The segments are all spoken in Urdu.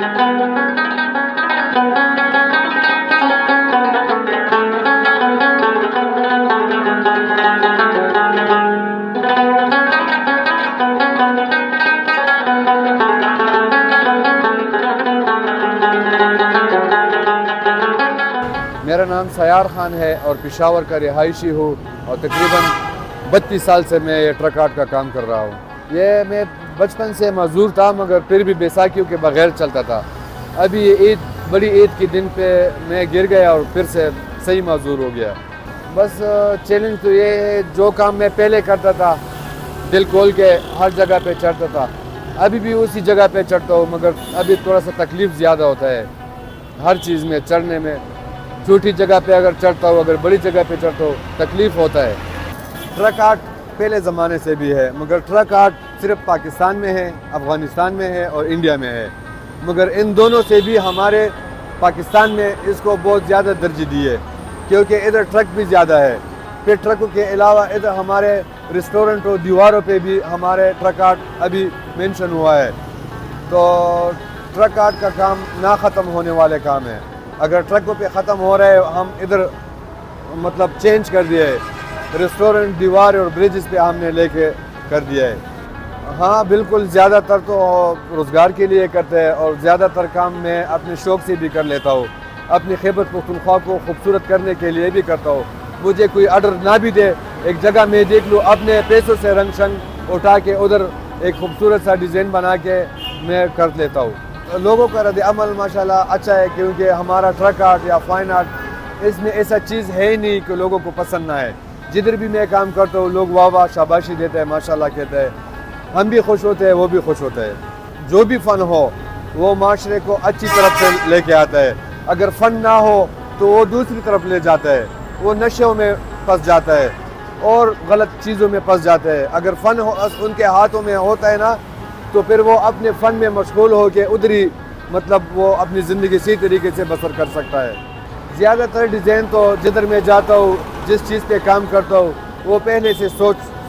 میرا نام سیار خان ہے اور پشاور کا رہائشی ہوں اور تقریباً 32 سال سے میں یہ ٹرک آرٹ کا کام کر رہا ہوں۔ یہ میں بچپن سے معذور تھا مگر پھر بھی بیساکھیوں کے بغیر چلتا تھا۔ ابھی یہ بڑی عید کے دن پہ میں گر گیا اور پھر سے صحیح معذور ہو گیا۔ بس چیلنج تو یہ ہے، جو کام میں پہلے کرتا تھا دل کھول کے ہر جگہ پہ چڑھتا تھا، ابھی بھی اسی جگہ پہ چڑھتا ہوں مگر ابھی تھوڑا سا تکلیف زیادہ ہوتا ہے ہر چیز میں چڑھنے میں۔ چھوٹی جگہ پہ اگر چڑھتا ہوں، اگر بڑی جگہ پہ چڑھتا ہوں تکلیف ہوتا ہے۔ ٹرک آرٹ پہلے زمانے سے بھی ہے مگر ٹرک آرٹ صرف پاکستان میں ہے، افغانستان میں ہے اور انڈیا میں ہے، مگر ان دونوں سے بھی ہمارے پاکستان میں اس کو بہت زیادہ ترجیح دی ہے کیونکہ ادھر ٹرک بھی زیادہ ہے۔ پھر ٹرکوں کے علاوہ ادھر ہمارے ریسٹورنٹوں دیواروں پہ بھی ہمارے ٹرک آرٹ ابھی مینشن ہوا ہے، تو ٹرک آرٹ کا کام نہ ختم ہونے والے کام ہے۔ اگر ٹرکوں پہ ختم ہو رہے ہم ادھر مطلب چینج کر دیا ہے، ریسٹورنٹ دیوار اور بریجز پہ ہم نے لے کے کر دیا ہے۔ ہاں بالکل، زیادہ تر تو روزگار کے لیے کرتے ہیں اور زیادہ تر کام میں اپنے شوق سے بھی کر لیتا ہوں، اپنی خیبر پختونخوا کو خوبصورت کرنے کے لیے بھی کرتا ہوں۔ مجھے کوئی آرڈر نہ بھی دے، ایک جگہ میں دیکھ لوں، اپنے پیسوں سے رنگ شنگ اٹھا کے ادھر ایک خوبصورت سا ڈیزائن بنا کے میں کر لیتا ہوں۔ لوگوں کا رد عمل ماشاءاللہ اچھا ہے کیونکہ ہمارا ٹرک آرٹ یا فائن آرٹ اس میں ایسا چیز ہے ہی نہیں کہ لوگوں کو پسند نہ ہے۔ جدھر بھی میں کام کرتا ہوں لوگ واہ واہ شاباشی دیتے ہیں، ماشاءاللہ کہتے ہیں، ہم بھی خوش ہوتے ہیں، وہ بھی خوش ہوتے ہیں۔ جو بھی فن ہو وہ معاشرے کو اچھی طرف سے لے کے آتا ہے، اگر فن نہ ہو تو وہ دوسری طرف لے جاتا ہے، وہ نشوں میں پھنس جاتا ہے اور غلط چیزوں میں پھنس جاتا ہے۔ اگر فن ان کے ہاتھوں میں ہوتا ہے نا تو پھر وہ اپنے فن میں مشغول ہو کے ادھر ہی مطلب وہ اپنی زندگی اسی طریقے سے بسر کر سکتا ہے۔ زیادہ تر ڈیزائن تو جدھر میں جاتا ہوں، جس چیز پہ کام کرتا ہوں وہ پہلے سے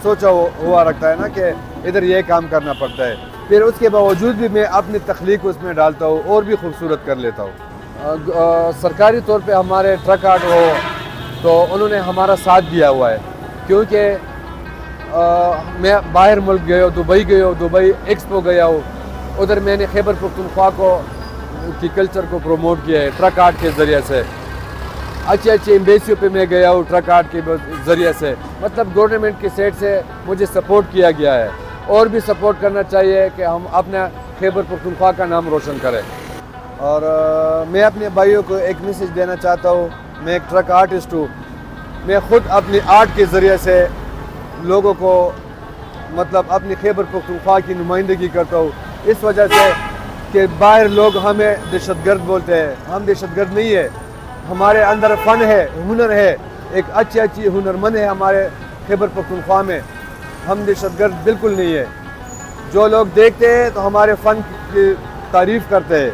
سوچا ہوا رکھتا ہے نا کہ ادھر یہ کام کرنا پڑتا ہے، پھر اس کے باوجود بھی میں اپنی تخلیق اس میں ڈالتا ہوں اور بھی خوبصورت کر لیتا ہوں۔ سرکاری طور پہ ہمارے ٹرک آرٹ ہو تو انہوں نے ہمارا ساتھ دیا ہوا ہے کیونکہ میں باہر ملک گیا ہوں، دبئی ایکسپو گیا ہوں، ادھر میں نے خیبر پختونخوا کی کلچر کو پروموٹ کیا ہے ٹرک آرٹ کے ذریعے سے۔ اچھے ایمبیسیوں پہ میں گیا ہوں ٹرک آرٹ کے ذریعے سے، مطلب گورنمنٹ کی سائڈ سے مجھے سپورٹ کیا گیا ہے، اور بھی سپورٹ کرنا چاہیے کہ ہم اپنا خیبر پختونخوا کا نام روشن کریں۔ اور میں اپنے بھائیوں کو ایک میسیج دینا چاہتا ہوں، میں ایک ٹرک آرٹسٹ ہوں، میں خود اپنی آرٹ کے ذریعے سے لوگوں کو مطلب اپنی خیبر پختونخوا کی نمائندگی کرتا ہوں، اس وجہ سے کہ باہر لوگ ہمیں دہشت گرد بولتے ہیں، ہم دہشت گرد نہیں ہے، ہمارے اندر فن ہے، ہنر ہے، ایک اچھی ہنرمند ہے ہمارے خیبر پختونخوا میں، ہم دہشت گرد بالکل نہیں ہے۔ جو لوگ دیکھتے ہیں تو ہمارے فن کی تعریف کرتے ہیں۔